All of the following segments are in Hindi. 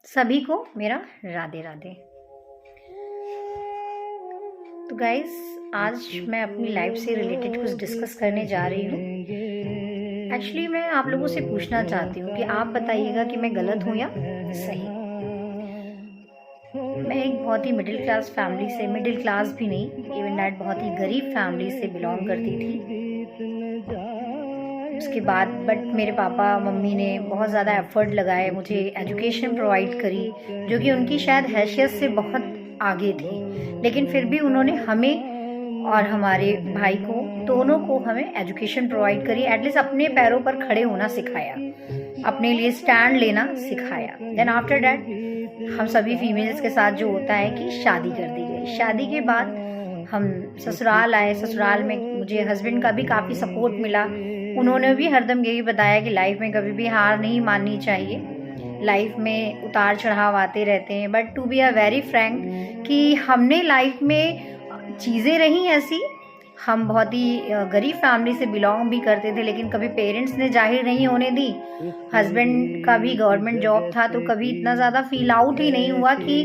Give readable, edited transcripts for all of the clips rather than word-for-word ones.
सभी को मेरा राधे राधे। तो गाइस, आज मैं अपनी लाइफ से रिलेटेड कुछ डिस्कस करने जा रही हूँ। एक्चुअली मैं आप लोगों से पूछना चाहती हूँ कि आप बताइएगा कि मैं गलत हूँ या सही। मैं एक बहुत ही मिडिल क्लास फैमिली से, मिडिल क्लास भी नहीं, इवन दैट बहुत ही गरीब फैमिली से बिलोंग करती थी। उसके बाद बट मेरे पापा मम्मी ने बहुत ज़्यादा एफर्ट लगाए, मुझे एजुकेशन प्रोवाइड करी, जो कि उनकी शायद हैसियत से बहुत आगे थी, लेकिन फिर भी उन्होंने हमें और हमारे भाई को, दोनों को हमें एजुकेशन प्रोवाइड करी। एटलीस्ट अपने पैरों पर खड़े होना सिखाया, अपने लिए स्टैंड लेना सिखाया। देन आफ्टर डैट हम सभी फीमेल्स के साथ जो होता है कि शादी कर दी गई। शादी के बाद हम ससुराल आए। ससुराल में मुझे हस्बैंड का भी काफ़ी सपोर्ट मिला। उन्होंने भी हरदम यही बताया कि लाइफ में कभी भी हार नहीं माननी चाहिए, लाइफ में उतार चढ़ाव आते रहते हैं। But to be a very frank कि हमने लाइफ में चीज़ें रही ऐसी, हम बहुत ही गरीब फैमिली से बिलोंग भी करते थे, लेकिन कभी पेरेंट्स ने जाहिर नहीं होने दी। हस्बैंड का भी गवर्नमेंट जॉब था, तो कभी इतना ज़्यादा फील आउट ही नहीं हुआ कि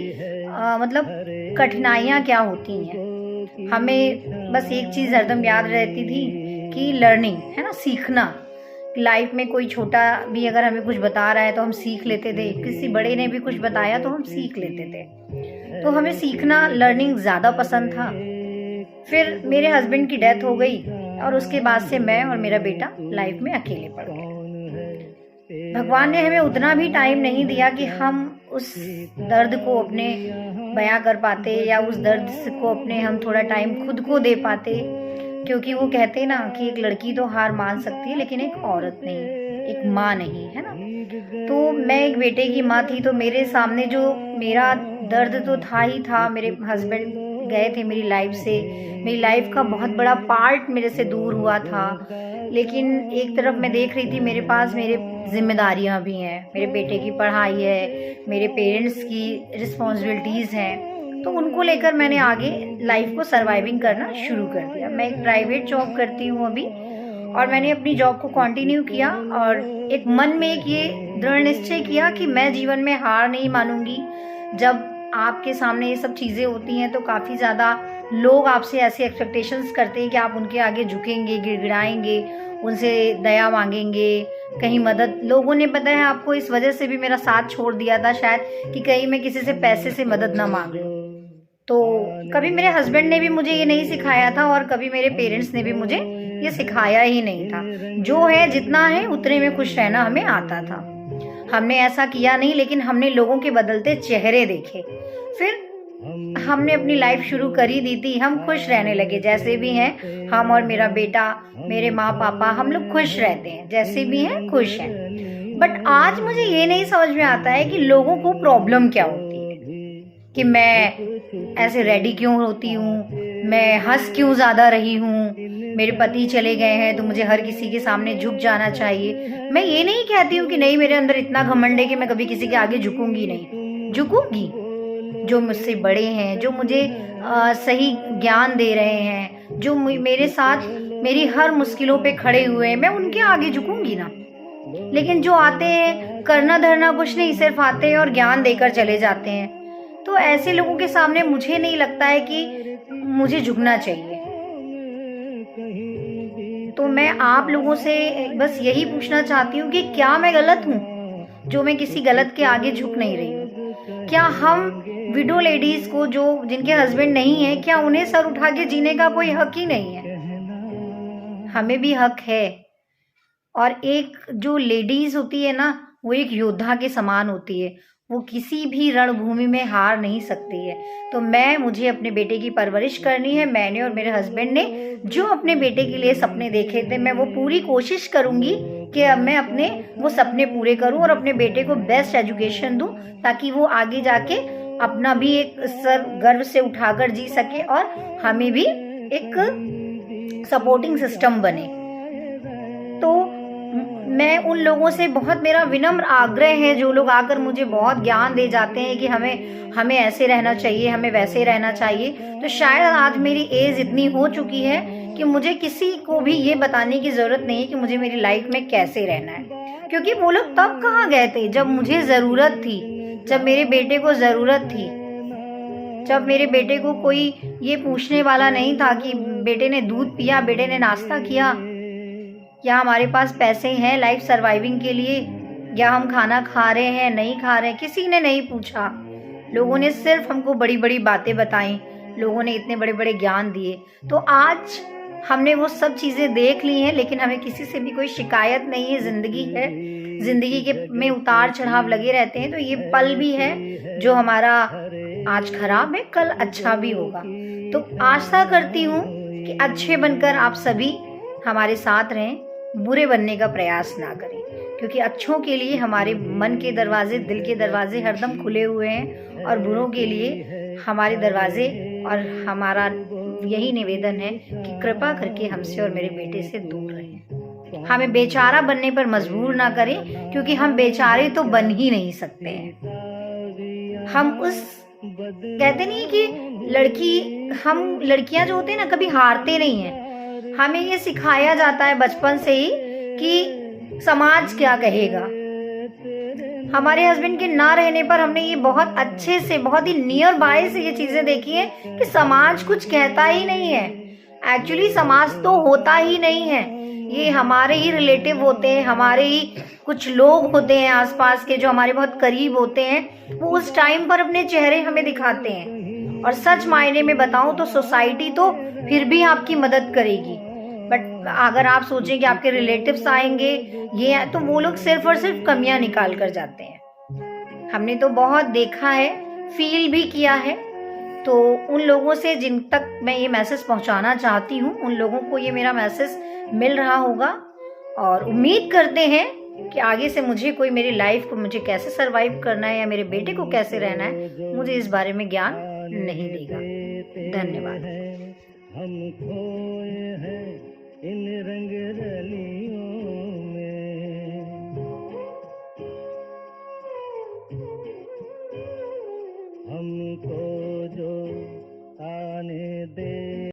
मतलब कठिनाइयाँ क्या होती हैं। हमें बस एक चीज़ हरदम याद रहती थी कि लर्निंग है ना, सीखना। लाइफ में कोई छोटा भी अगर हमें कुछ बता रहा है तो हम सीख लेते थे, किसी बड़े ने भी कुछ बताया तो हम सीख लेते थे। तो हमें सीखना, लर्निंग ज़्यादा पसंद था। फिर मेरे हस्बैंड की डेथ हो गई और उसके बाद से मैं और मेरा बेटा लाइफ में अकेले पड़ गए। भगवान ने हमें उतना भी टाइम नहीं दिया कि हम उस दर्द को अपने बयां कर पाते, या उस दर्द को अपने हम थोड़ा टाइम खुद को दे पाते। क्योंकि वो कहते ना कि एक लड़की तो हार मान सकती है, लेकिन एक औरत नहीं, एक माँ नहीं, है ना। तो मैं एक बेटे की माँ थी, तो मेरे सामने जो मेरा दर्द तो था ही था। मेरे हस्बैंड गए थे मेरी लाइफ से, मेरी लाइफ का बहुत बड़ा पार्ट मेरे से दूर हुआ था। लेकिन एक तरफ मैं देख रही थी मेरे पास मेरे जिम्मेदारियां भी हैं, मेरे बेटे की पढ़ाई है, मेरे पेरेंट्स की रिस्पॉन्सिबिलिटीज़ हैं। तो उनको लेकर मैंने आगे लाइफ को सर्वाइविंग करना शुरू कर दिया। मैं एक प्राइवेट जॉब करती हूँ अभी, और मैंने अपनी जॉब को कंटिन्यू किया और एक मन में एक ये दृढ़ निश्चय किया कि मैं जीवन में हार नहीं मानूंगी। जब आपके सामने ये सब चीज़ें होती हैं तो काफ़ी ज़्यादा लोग आपसे ऐसे एक्सपेक्टेशंस करते हैं कि आप उनके आगे झुकेंगे, गिड़गिड़ाएंगे, उनसे दया मांगेंगे, कहीं मदद। लोगों ने पता है आपको इस वजह से भी मेरा साथ छोड़ दिया था शायद, कि कहीं मैं किसी से पैसे से मदद ना मांग लूँ। तो कभी मेरे हस्बैंड ने भी मुझे ये नहीं सिखाया था, और कभी मेरे पेरेंट्स ने भी मुझे ये सिखाया ही नहीं था। जो है, जितना है उतने में खुश रहना हमें आता था। हमने ऐसा किया नहीं, लेकिन हमने लोगों के बदलते चेहरे देखे। फिर हमने अपनी लाइफ शुरू कर ही दी थी। हम खुश रहने लगे जैसे भी हैं। हम और मेरा बेटा, मेरे माँ पापा, हम लोग खुश रहते हैं, जैसे भी हैं खुश हैं। बट आज मुझे ये नहीं समझ में आता है कि लोगों को प्रॉब्लम क्या होती है, कि मैं ऐसे रेडी क्यों होती हूँ, मैं हंस क्यों ज़्यादा रही हूँ, मेरे पति चले गए हैं तो मुझे हर किसी के सामने झुक जाना चाहिए। मैं ये नहीं कहती हूँ कि नहीं, मेरे अंदर इतना घमंड है कि मैं कभी किसी के आगे झुकूंगी नहीं, झुकूंगी। जो मुझसे बड़े हैं, जो मुझे सही ज्ञान दे रहे हैं, जो मेरे साथ मेरी हर मुश्किलों पे खड़े हुए हैं, मैं उनके आगे झुकूंगी ना। लेकिन जो आते हैं, करना धरना कुछ नहीं, सिर्फ आते हैं और ज्ञान देकर चले जाते हैं, तो ऐसे लोगों के सामने मुझे नहीं लगता है कि मुझे झुकना चाहिए। तो मैं आप लोगों से बस यही पूछना चाहती हूँ कि क्या मैं गलत हूँ जो मैं किसी गलत के आगे झुक नहीं रही हूँ? क्या हम विडो लेडीज को, जो जिनके हस्बैंड नहीं है, क्या उन्हें सर उठा के जीने का कोई हक ही नहीं है? हमें भी हक है। और एक जो लेडीज होती है ना, वो एक योद्धा के समान होती है, वो किसी भी रणभूमि में हार नहीं सकती है। तो मुझे अपने बेटे की परवरिश करनी है। मैंने और मेरे हस्बैंड ने जो अपने बेटे के लिए सपने देखे थे, मैं वो पूरी कोशिश करूंगी कि अब मैं अपने वो सपने पूरे करूं और अपने बेटे को बेस्ट एजुकेशन दूं, ताकि वो आगे जाके अपना भी एक सर गर्व से उठाकर जी सके और हमें भी एक सपोर्टिंग सिस्टम बने। तो मैं उन लोगों से बहुत, मेरा विनम्र आग्रह है, जो लोग आकर मुझे बहुत ज्ञान दे जाते हैं कि हमें ऐसे रहना चाहिए, हमें वैसे रहना चाहिए। तो शायद आज मेरी एज इतनी हो चुकी है कि मुझे किसी को भी ये बताने की ज़रूरत नहीं है कि मुझे मेरी लाइफ में कैसे रहना है, क्योंकि वो लोग तब कहाँ गए थे जब मुझे ज़रूरत थी, जब मेरे बेटे को ज़रूरत थी, जब मेरे बेटे को कोई ये पूछने वाला नहीं था कि बेटे ने दूध पिया, बेटे ने नाश्ता किया, या हमारे पास पैसे हैं लाइफ सर्वाइविंग के लिए, या हम खाना खा रहे हैं नहीं खा रहे हैं, किसी ने नहीं पूछा। लोगों ने सिर्फ हमको बड़ी बड़ी बातें बताई, लोगों ने इतने बड़े बड़े ज्ञान दिए। तो आज हमने वो सब चीज़ें देख ली हैं, लेकिन हमें किसी से भी कोई शिकायत नहीं है। ज़िंदगी है, ज़िंदगी के में उतार चढ़ाव लगे रहते हैं। तो ये पल भी है जो हमारा आज खराब है, कल अच्छा भी होगा। तो आशा करती हूँ कि अच्छे बनकर आप सभी हमारे साथ रहें, बुरे बनने का प्रयास ना करें, क्योंकि अच्छों के लिए हमारे मन के दरवाजे, दिल के दरवाजे हरदम खुले हुए हैं, और बुरों के लिए हमारे दरवाजे, और हमारा यही निवेदन है कि कृपा करके हमसे और मेरे बेटे से दूर रहें। हमें बेचारा बनने पर मजबूर ना करें, क्योंकि हम बेचारे तो बन ही नहीं सकते हैं। हम उस कहते नहीं कि हम लड़कियां जो होते हैं ना, कभी हारते नहीं हैं। हमें ये सिखाया जाता है बचपन से ही कि समाज क्या कहेगा। हमारे हस्बैंड के ना रहने पर हमने ये बहुत अच्छे से, बहुत ही नियर बाय से ये चीजें देखी हैं कि समाज कुछ कहता ही नहीं है। एक्चुअली समाज तो होता ही नहीं है, ये हमारे ही रिलेटिव होते हैं, हमारे ही कुछ लोग होते हैं आसपास के जो हमारे बहुत करीब होते हैं। वो उस टाइम पर अपने चेहरे हमें दिखाते हैं, और सच मायने में बताऊं तो सोसाइटी तो फिर भी आपकी मदद करेगी। बट अगर आप सोचें कि आपके रिलेटिव्स आएंगे ये है, तो वो लोग सिर्फ और सिर्फ कमियां निकाल कर जाते हैं। हमने तो बहुत देखा है, फील भी किया है। तो उन लोगों से जिन तक मैं ये मैसेज पहुंचाना चाहती हूँ, उन लोगों को ये मेरा मैसेज मिल रहा होगा, और उम्मीद करते हैं कि आगे से मुझे कोई मेरी लाइफ को मुझे कैसे सरवाइव करना है या मेरे बेटे को कैसे रहना है, मुझे इस बारे में ज्ञान नहीं देगा। धन्यवाद। हम खोए हैं इन रंग रलियों में, हमको जो आने दे